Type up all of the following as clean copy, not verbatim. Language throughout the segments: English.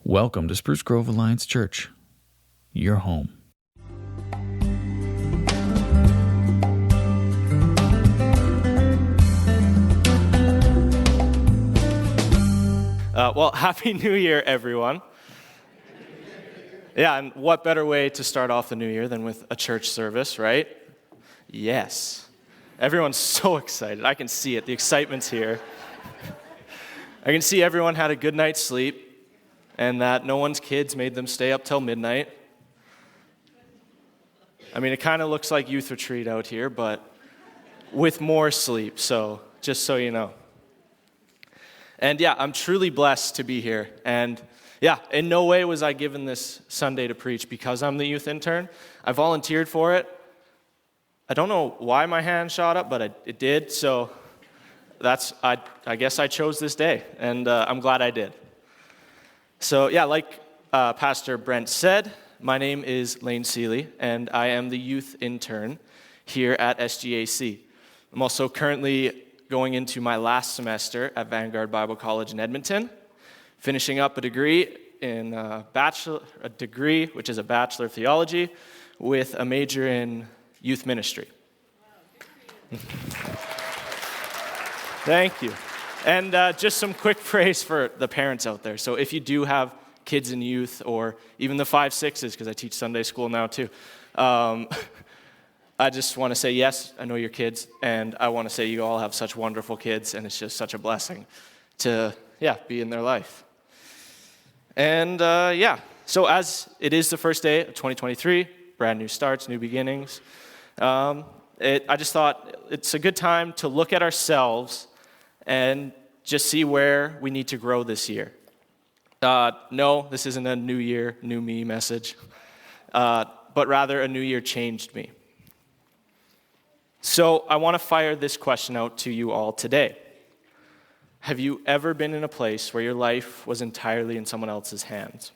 Welcome to Spruce Grove Alliance Church, your home. Happy New Year, everyone. Yeah, and what better way to start off the new year than with a church service, right? Yes. Everyone's so excited. I can see it. The excitement's here. I can see everyone had a good night's sleep and that no one's kids made them stay up till midnight. I mean, it kind of looks like youth retreat out here, but with more sleep, so just so you know. And yeah, I'm truly blessed to be here. And yeah, in no way was I given this Sunday to preach because I'm the youth intern. I volunteered for it. I don't know why my hand shot up, but it did. So I guess I chose this day, and I'm glad I did. So yeah, like Pastor Brent said, my name is Lane Seeley, and I am the youth intern here at SGAC. I'm also currently going into my last semester at Vanguard Bible College in Edmonton, finishing up a degree in which is a Bachelor of Theology, with a major in youth ministry. Thank you. And just some quick praise for the parents out there. So if you do have kids in youth, or even the 5-6s, because I teach Sunday school now too, I just want to say, yes, I know your kids, and I want to say you all have such wonderful kids, and it's just such a blessing to, be in their life. And, so as it is the first day of 2023, brand new starts, new beginnings, I just thought it's a good time to look at ourselves and just see where we need to grow this year. No, this isn't a new year, new me message, but rather a new year changed me. So I want to fire this question out to you all today. Have you ever been in a place where your life was entirely in someone else's hands?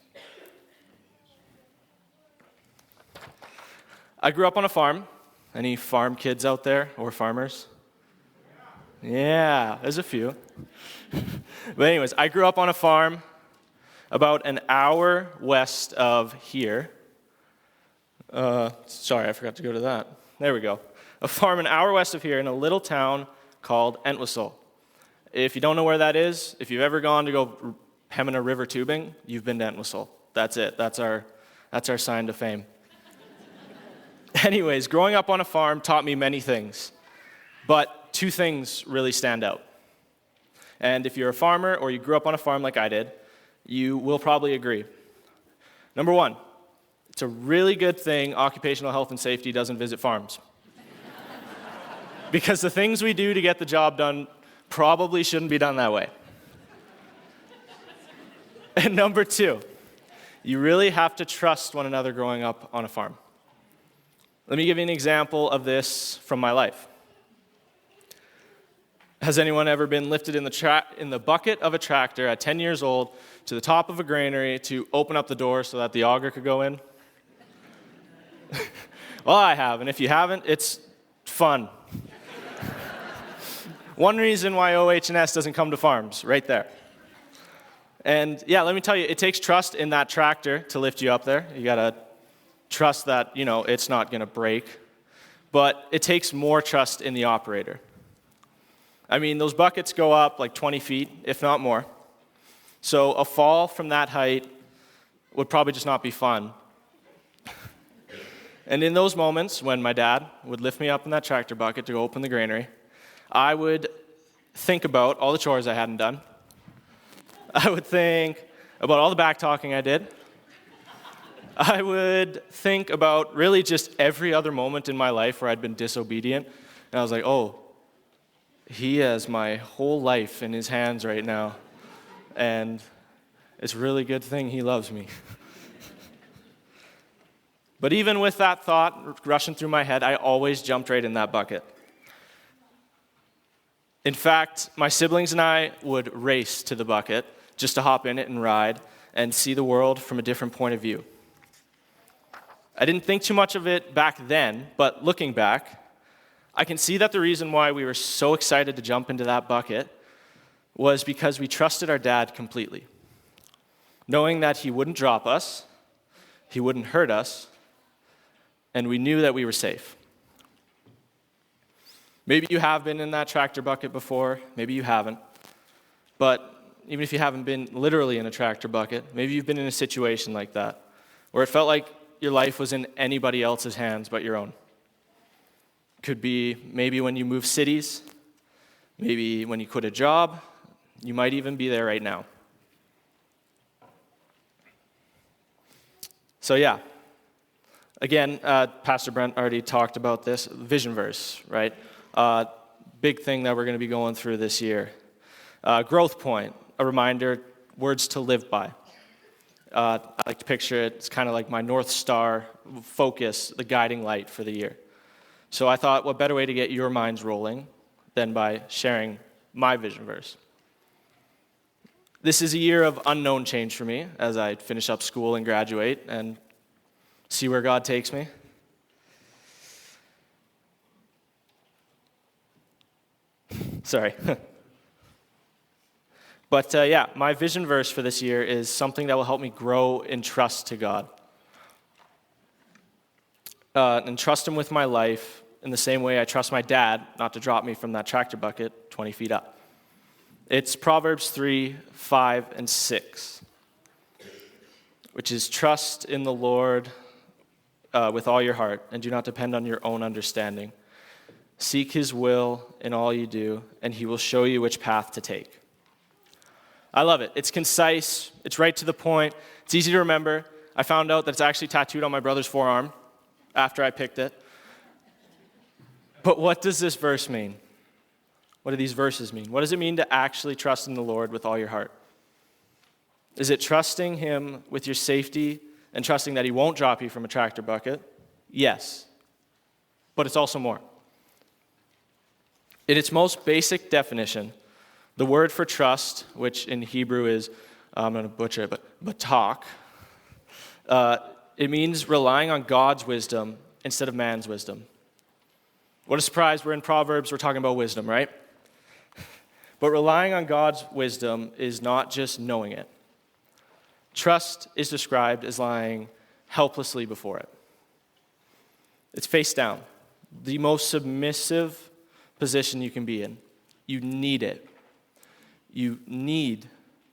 I grew up on a farm. Any farm kids out there, or farmers? Yeah, there's a few. But anyways, I grew up on a farm about an hour west of here. Sorry, I forgot to go to that. There we go. A farm an hour west of here in a little town called Entwistle. If you don't know where that is, if you've ever gone to go Pembina River tubing, you've been to Entwistle. That's it. That's our sign to fame. Anyways, growing up on a farm taught me many things, but two things really stand out. And if you're a farmer or you grew up on a farm like I did, you will probably agree. Number one, it's a really good thing occupational health and safety doesn't visit farms. Because the things we do to get the job done probably shouldn't be done that way. And number two, you really have to trust one another growing up on a farm. Let me give you an example of this from my life. Has anyone ever been lifted in the bucket of a tractor at 10 years old to the top of a granary to open up the door so that the auger could go in? Well, I have, and if you haven't, it's fun. One reason why OH&S doesn't come to farms, right there. And let me tell you, it takes trust in that tractor to lift you up there. You gotta trust that, it's not gonna break. But it takes more trust in the operator. I mean, those buckets go up like 20 feet, if not more. So a fall from that height would probably just not be fun. And in those moments when my dad would lift me up in that tractor bucket to go open the granary, I would think about all the chores I hadn't done. I would think about all the back talking I did. I would think about really just every other moment in my life where I'd been disobedient. And I was like, oh, he has my whole life in his hands right now. And it's a really good thing he loves me. But even with that thought rushing through my head, I always jumped right in that bucket. In fact, my siblings and I would race to the bucket just to hop in it and ride and see the world from a different point of view. I didn't think too much of it back then, but looking back, I can see that the reason why we were so excited to jump into that bucket was because we trusted our dad completely. knowing that he wouldn't drop us, he wouldn't hurt us, and we knew that we were safe. Maybe you have been in that tractor bucket before, maybe you haven't. But even if you haven't been literally in a tractor bucket, maybe you've been in a situation like that, where it felt like your life was in anybody else's hands but your own. Could be maybe when you move cities, maybe when you quit a job, you might even be there right now. So yeah, again, Pastor Brent already talked about this, vision verse, right? Big thing that we're going to be going through this year. Growth point, a reminder, words to live by. I like to picture it, it's kind of like my North Star focus, the guiding light for the year. So I thought, what better way to get your minds rolling than by sharing my vision verse. This is a year of unknown change for me as I finish up school and graduate and see where God takes me. Sorry. But yeah, my vision verse for this year is something that will help me grow in trust to God. And trust Him with my life in the same way I trust my dad not to drop me from that tractor bucket 20 feet up. It's Proverbs 3, 5, and 6, which is trust in the Lord with all your heart and do not depend on your own understanding. Seek His will in all you do, and He will show you which path to take. I love it. It's concise. It's right to the point. It's easy to remember. I found out that it's actually tattooed on my brother's forearm after I picked it. But what does this verse mean? What do these verses mean? What does it mean to actually trust in the Lord with all your heart? Is it trusting Him with your safety and trusting that He won't drop you from a tractor bucket? Yes. But it's also more. In its most basic definition, the word for trust, which in Hebrew is, I'm going to butcher it, but batak, it means relying on God's wisdom instead of man's wisdom. What a surprise, we're in Proverbs, we're talking about wisdom, right? But relying on God's wisdom is not just knowing it. Trust is described as lying helplessly before it. It's face down, the most submissive position you can be in. You need it. You need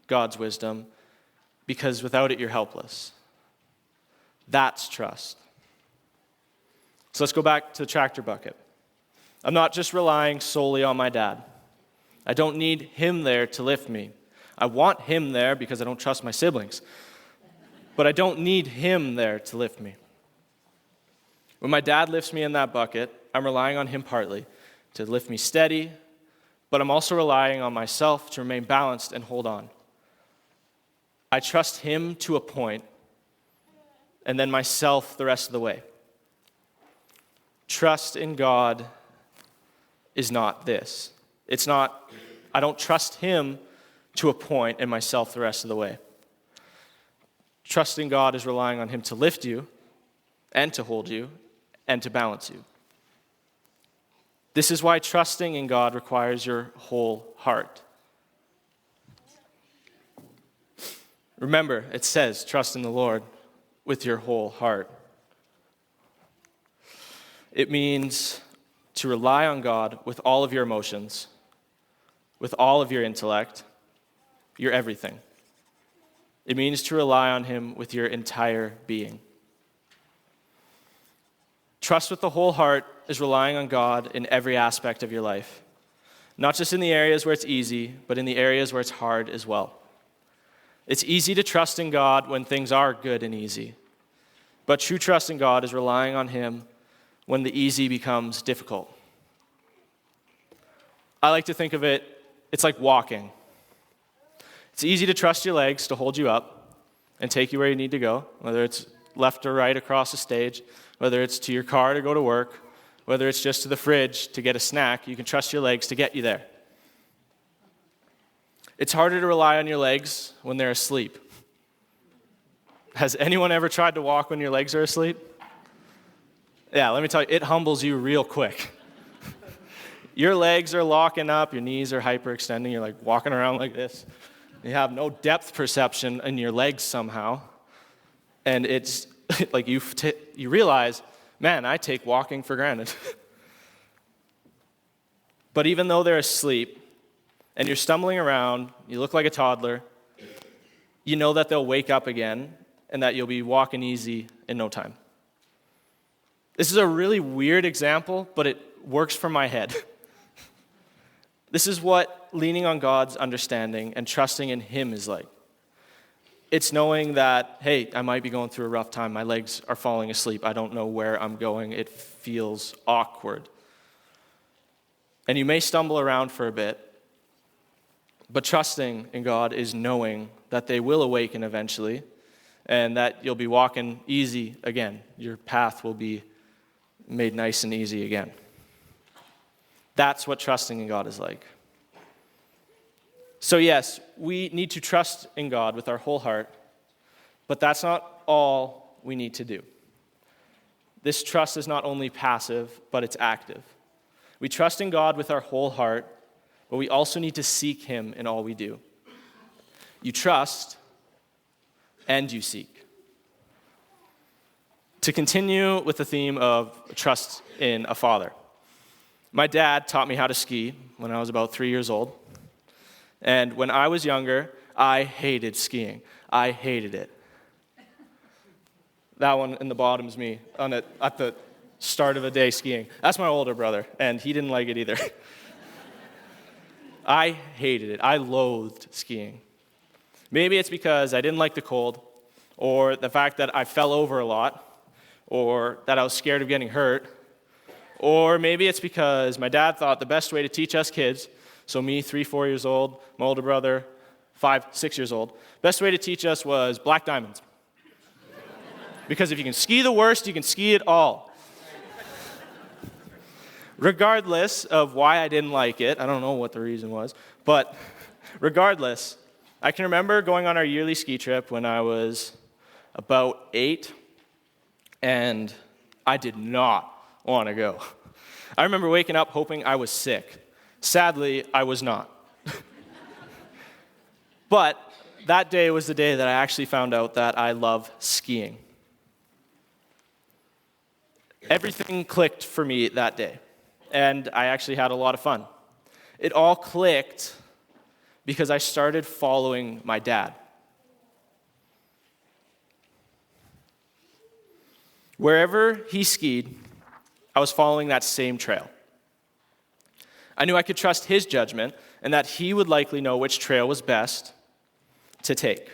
God's wisdom because without it, you're helpless. That's trust. So let's go back to the tractor bucket. I'm not just relying solely on my dad. I don't need him there to lift me. I want him there because I don't trust my siblings. But I don't need him there to lift me. When my dad lifts me in that bucket, I'm relying on him partly to lift me steady, but I'm also relying on myself to remain balanced and hold on. I trust him to a point, and then myself the rest of the way. Trust in God is not this. It's not, I don't trust him to a point and myself the rest of the way. Trusting God is relying on him to lift you and to hold you and to balance you. This is why trusting in God requires your whole heart. Remember, it says, trust in the Lord with your whole heart. It means to rely on God with all of your emotions, with all of your intellect, your everything. It means to rely on him with your entire being. Trust with the whole heart is relying on God in every aspect of your life. Not just in the areas where it's easy, but in the areas where it's hard as well. It's easy to trust in God when things are good and easy. But true trust in God is relying on him when the easy becomes difficult. I like to think of it, it's like walking. It's easy to trust your legs to hold you up and take you where you need to go, whether it's left or right across the stage, whether it's to your car to go to work, whether it's just to the fridge to get a snack, you can trust your legs to get you there. It's harder to rely on your legs when they're asleep. Has anyone ever tried to walk when your legs are asleep? Yeah, let me tell you, it humbles you real quick. Your legs are locking up, your knees are hyperextending, you're like walking around like this. You have no depth perception in your legs somehow. And it's like you realize, man, I take walking for granted. But even though they're asleep and you're stumbling around, you look like a toddler, you know that they'll wake up again and that you'll be walking easy in no time. This is a really weird example, but it works for my head. This is what leaning on God's understanding and trusting in Him is like. It's knowing that, hey, I might be going through a rough time. My legs are falling asleep. I don't know where I'm going. It feels awkward. And you may stumble around for a bit, but trusting in God is knowing that they will awaken eventually and that you'll be walking easy again. Your path will be made nice and easy again. That's what trusting in God is like. So yes, we need to trust in God with our whole heart, but that's not all we need to do. This trust is not only passive, but it's active. We trust in God with our whole heart, but we also need to seek Him in all we do. You trust and you seek. To continue with the theme of trust in a father, my dad taught me how to ski when I was about 3 years old. And when I was younger, I hated skiing. I hated it. That one in the bottom is me at the start of a day skiing. That's my older brother, and he didn't like it either. I hated it. I loathed skiing. Maybe it's because I didn't like the cold, or the fact that I fell over a lot, or that I was scared of getting hurt, or maybe it's because my dad thought the best way to teach us kids, so me, 3, 4 years old, my older brother, 5, 6 years old, best way to teach us was black diamonds. Because if you can ski the worst, you can ski it all. Regardless of why I didn't like it, I don't know what the reason was, but regardless, I can remember going on our yearly ski trip when I was about 8, and I did not want to go. I remember waking up hoping I was sick. Sadly, I was not. But that day was the day that I actually found out that I love skiing. Everything clicked for me that day, and I actually had a lot of fun. It all clicked because I started following my dad. Wherever he skied, I was following that same trail. I knew I could trust his judgment and that he would likely know which trail was best to take.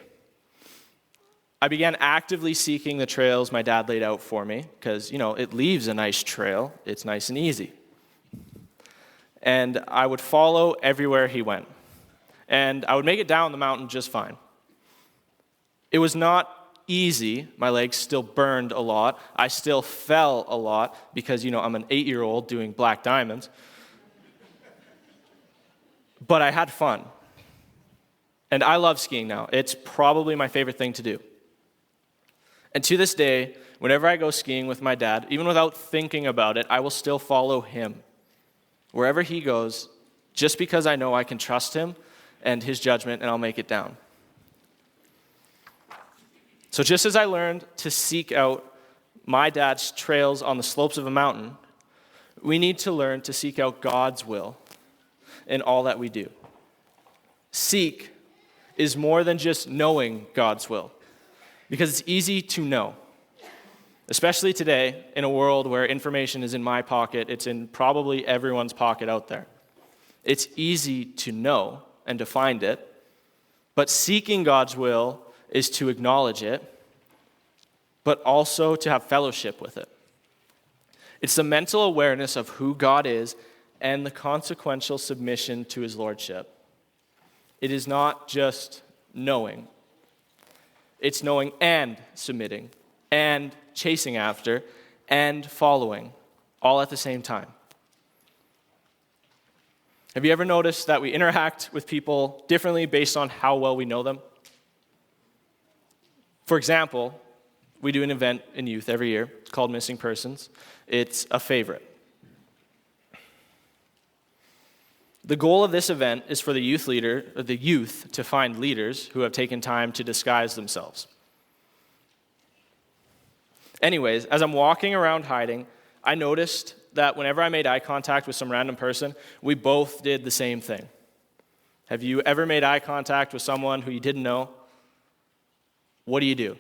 I began actively seeking the trails my dad laid out for me because, it leaves a nice trail. It's nice and easy. And I would follow everywhere he went. And I would make it down the mountain just fine. It was not easy. My legs still burned a lot. I still fell a lot because, I'm an 8-year-old doing black diamonds. But I had fun. And I love skiing now. It's probably my favorite thing to do. And to this day, whenever I go skiing with my dad, even without thinking about it, I will still follow him. Wherever he goes, just because I know I can trust him and his judgment, and I'll make it down. So just as I learned to seek out my dad's trails on the slopes of a mountain, we need to learn to seek out God's will in all that we do. Seek is more than just knowing God's will, because it's easy to know. Especially today, in a world where information is in my pocket, it's in probably everyone's pocket out there. It's easy to know and to find it, but seeking God's will is to acknowledge it, but also to have fellowship with it. It's the mental awareness of who God is and the consequential submission to his lordship. It is not just knowing. It's knowing and submitting and chasing after and following all at the same time. Have you ever noticed that we interact with people differently based on how well we know them? For example, we do an event in youth every year. It's called Missing Persons. It's a favorite. The goal of this event is for the youth to find leaders who have taken time to disguise themselves. Anyways, as I'm walking around hiding, I noticed that whenever I made eye contact with some random person, we both did the same thing. Have you ever made eye contact with someone who you didn't know? What do?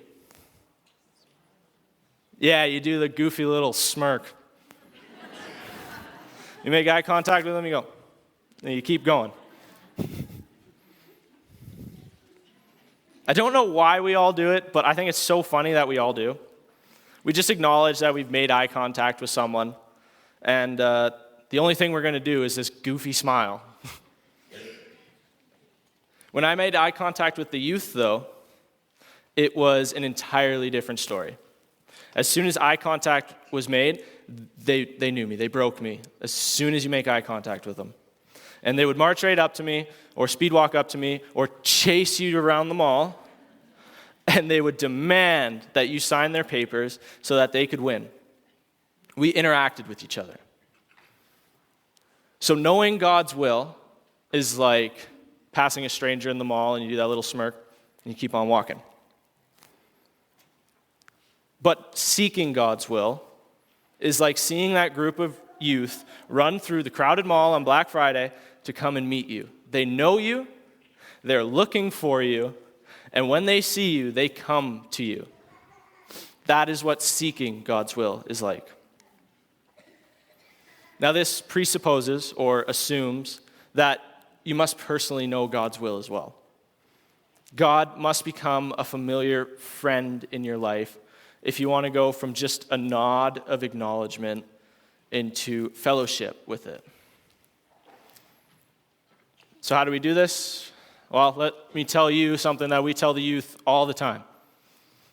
Yeah, you do the goofy little smirk. You make eye contact with them, you go, and you keep going. I don't know why we all do it, but I think it's so funny that we all do. We just acknowledge that we've made eye contact with someone, and the only thing we're going to do is this goofy smile. When I made eye contact with the youth, though, it was an entirely different story. As soon as eye contact was made, they knew me. They broke me as soon as you make eye contact with them. And they would march right up to me, or speed walk up to me, or chase you around the mall, and they would demand that you sign their papers so that they could win. We interacted with each other. So knowing God's will is like passing a stranger in the mall and you do that little smirk and you keep on walking. But seeking God's will is like seeing that group of youth run through the crowded mall on Black Friday to come and meet you. They know you, they're looking for you, and when they see you, they come to you. That is what seeking God's will is like. Now, this presupposes or assumes that you must personally know God's will as well. God must become a familiar friend in your life if you want to go from just a nod of acknowledgement into fellowship with it. So how do we do this? Well, let me tell you something that we tell the youth all the time.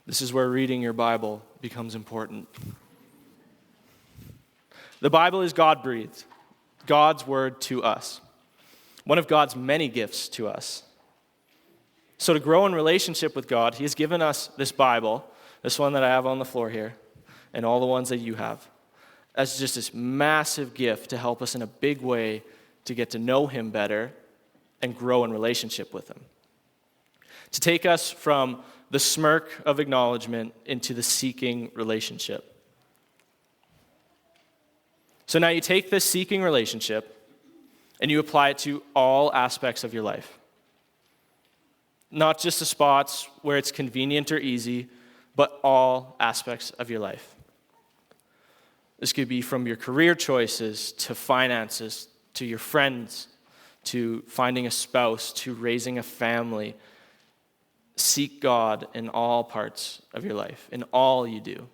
This is where reading your Bible becomes important. The Bible is God-breathed, God's word to us, one of God's many gifts to us. So to grow in relationship with God, He has given us this Bible, this one that I have on the floor here, and all the ones that you have, as just this massive gift to help us in a big way to get to know Him better and grow in relationship with Him. To take us from the smirk of acknowledgement into the seeking relationship. So now you take this seeking relationship and you apply it to all aspects of your life. Not just the spots where it's convenient or easy, but all aspects of your life. This could be from your career choices to finances, to your friends, to finding a spouse, to raising a family. Seek God in all parts of your life, in all you do.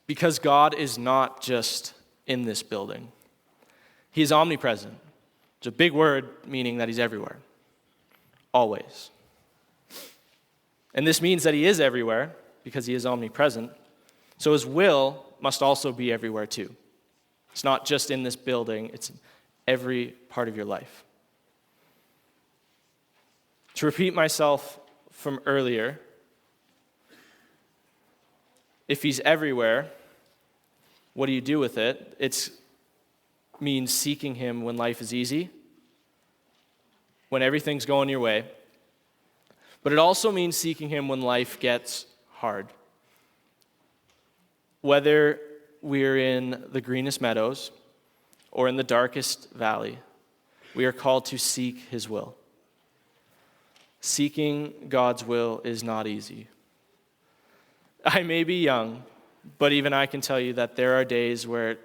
Because God is not just in this building. He is omnipresent. It's a big word meaning that He's everywhere. Always. And this means that He is everywhere because He is omnipresent. So His will must also be everywhere too. It's not just in this building, it's in every part of your life. To repeat myself from earlier, if He's everywhere, what do you do with it? It means seeking Him when life is easy, when everything's going your way. But it also means seeking Him when life gets hard. Whether we're in the greenest meadows or in the darkest valley, we are called to seek His will. Seeking God's will is not easy. I may be young, but even I can tell you that there are days where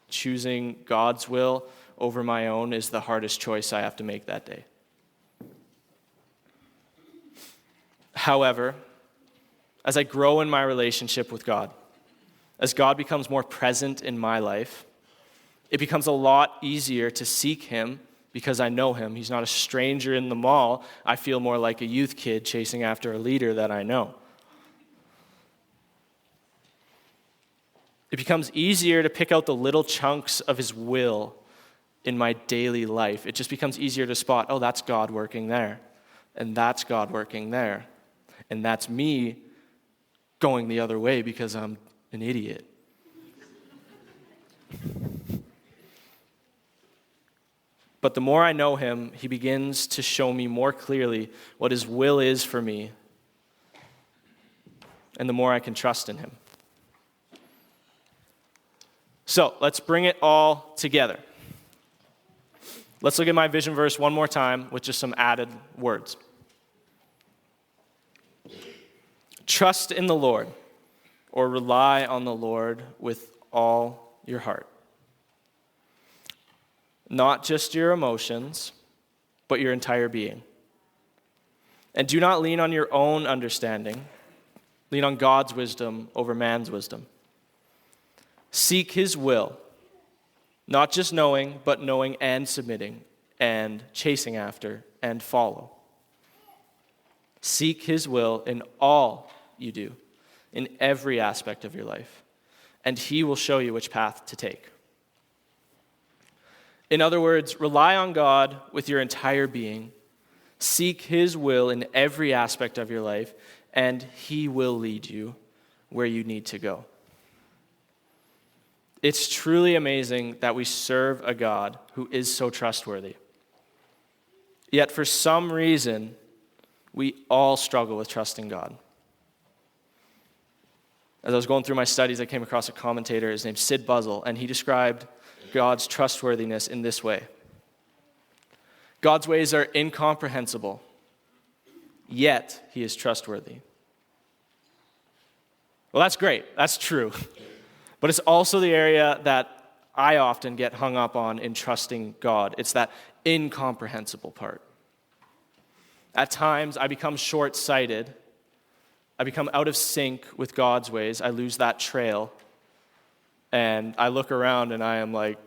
choosing God's will over my own is the hardest choice I have to make that day. However, as I grow in my relationship with God, as God becomes more present in my life, it becomes a lot easier to seek Him because I know Him. He's not a stranger in the mall. I feel more like a youth kid chasing after a leader that I know. It becomes easier to pick out the little chunks of His will in my daily life. It just becomes easier to spot, oh, that's God working there, and that's God working there, and that's me going the other way because I'm an idiot. But the more I know him, he begins to show me more clearly what his will is for me, and the more I can trust in him. So let's bring it all together. Let's look at my vision verse one more time with just some added words. Trust in the Lord, or rely on the Lord with all your heart. Not just your emotions, but your entire being. And do not lean on your own understanding. Lean on God's wisdom over man's wisdom. Seek his will, not just knowing, but knowing and submitting and chasing after and follow. Seek his will in all you do, in every aspect of your life, and he will show you which path to take. In other words, rely on God with your entire being, seek his will in every aspect of your life, and he will lead you where you need to go. It's truly amazing that we serve a God who is so trustworthy. Yet for some reason, we all struggle with trusting God. As I was going through my studies, I came across a commentator. His name's Sid Buzzell, and he described God's trustworthiness in this way. God's ways are incomprehensible, yet he is trustworthy. Well, that's great. That's true. But it's also the area that I often get hung up on in trusting God. It's that incomprehensible part. At times, I become short-sighted. I become out of sync with God's ways. I lose that trail. And I look around and I am like,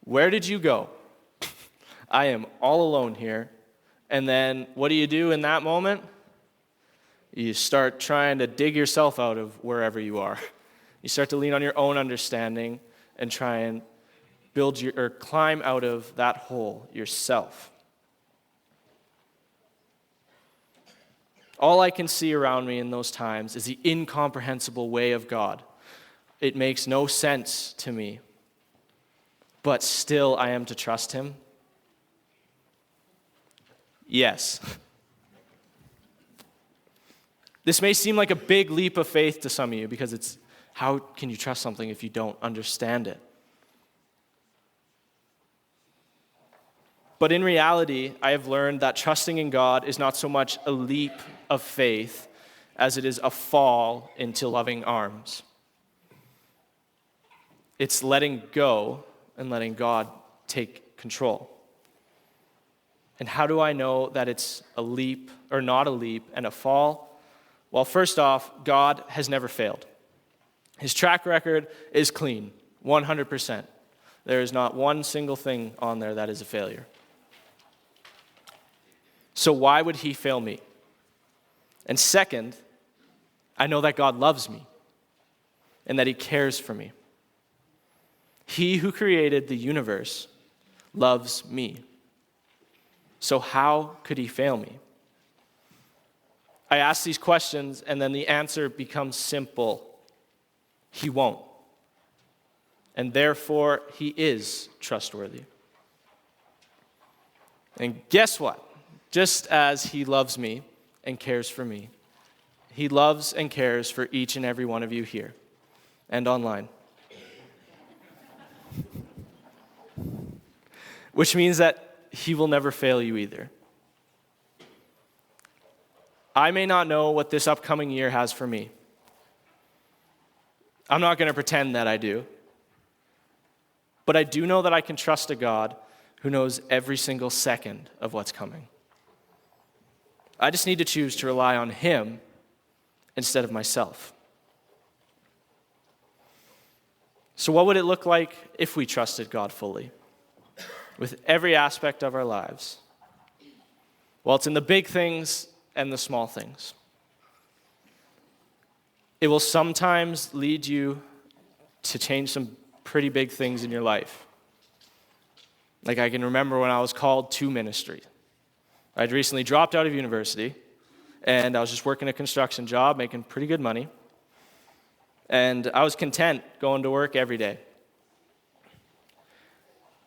where did you go? I am all alone here. And then what do you do in that moment? You start trying to dig yourself out of wherever you are. You start to lean on your own understanding and try and climb out of that hole yourself. All I can see around me in those times is the incomprehensible way of God. It makes no sense to me, but still I am to trust him. Yes. This may seem like a big leap of faith to some of you because it's, how can you trust something if you don't understand it? But in reality, I have learned that trusting in God is not so much a leap of faith as it is a fall into loving arms. It's letting go and letting God take control. And how do I know that it's a leap or not a leap and a fall? Well, first off, God has never failed. His track record is clean, 100%. There is not one single thing on there that is a failure. So why would he fail me? And second, I know that God loves me and that he cares for me. He who created the universe loves me. So how could he fail me? I ask these questions, and then the answer becomes simple. He won't. And therefore, he is trustworthy. And guess what? Just as he loves me and cares for me, he loves and cares for each and every one of you here and online. Which means that he will never fail you either. I may not know what this upcoming year has for me. I'm not going to pretend that I do. But I do know that I can trust a God who knows every single second of what's coming. I just need to choose to rely on him instead of myself. So what would it look like if we trusted God fully with every aspect of our lives? Well, it's in the big things and the small things. It will sometimes lead you to change some pretty big things in your life. Like I can remember when I was called to ministry. I'd recently dropped out of university, and I was just working a construction job, making pretty good money. And I was content going to work every day.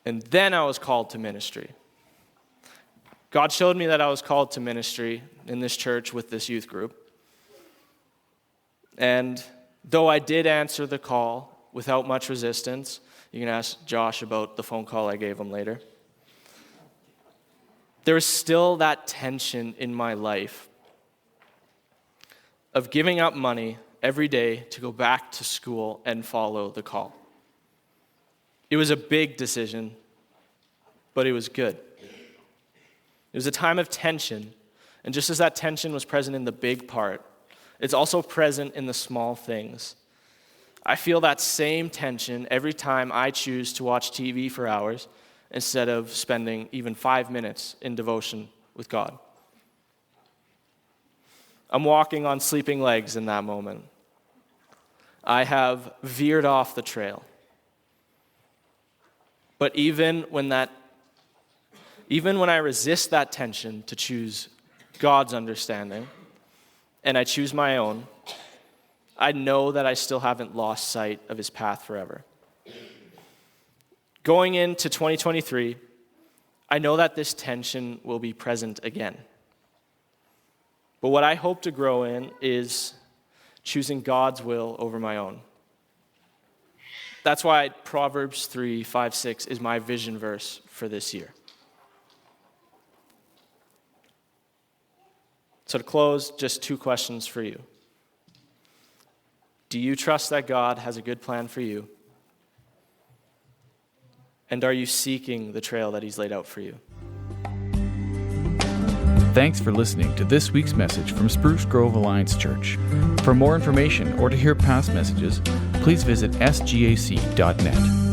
And then I was called to ministry. God showed me that I was called to ministry in this church with this youth group. And though I did answer the call without much resistance, you can ask Josh about the phone call I gave him later, there was still that tension in my life of giving up money every day to go back to school and follow the call. It was a big decision, but it was good. It was a time of tension, and just as that tension was present in the big part, it's also present in the small things. I feel that same tension every time I choose to watch TV for hours instead of spending even 5 minutes in devotion with God. I'm walking on sleeping legs in that moment. I have veered off the trail. But even when I resist that tension to choose God's understanding, and I choose my own, I know that I still haven't lost sight of his path forever. Going into 2023, I know that this tension will be present again. But what I hope to grow in is choosing God's will over my own. That's why Proverbs 3:5-6 is my vision verse for this year. So to close, just 2 questions for you. Do you trust that God has a good plan for you? And are you seeking the trail that he's laid out for you? Thanks for listening to this week's message from Spruce Grove Alliance Church. For more information or to hear past messages, please visit sgac.net.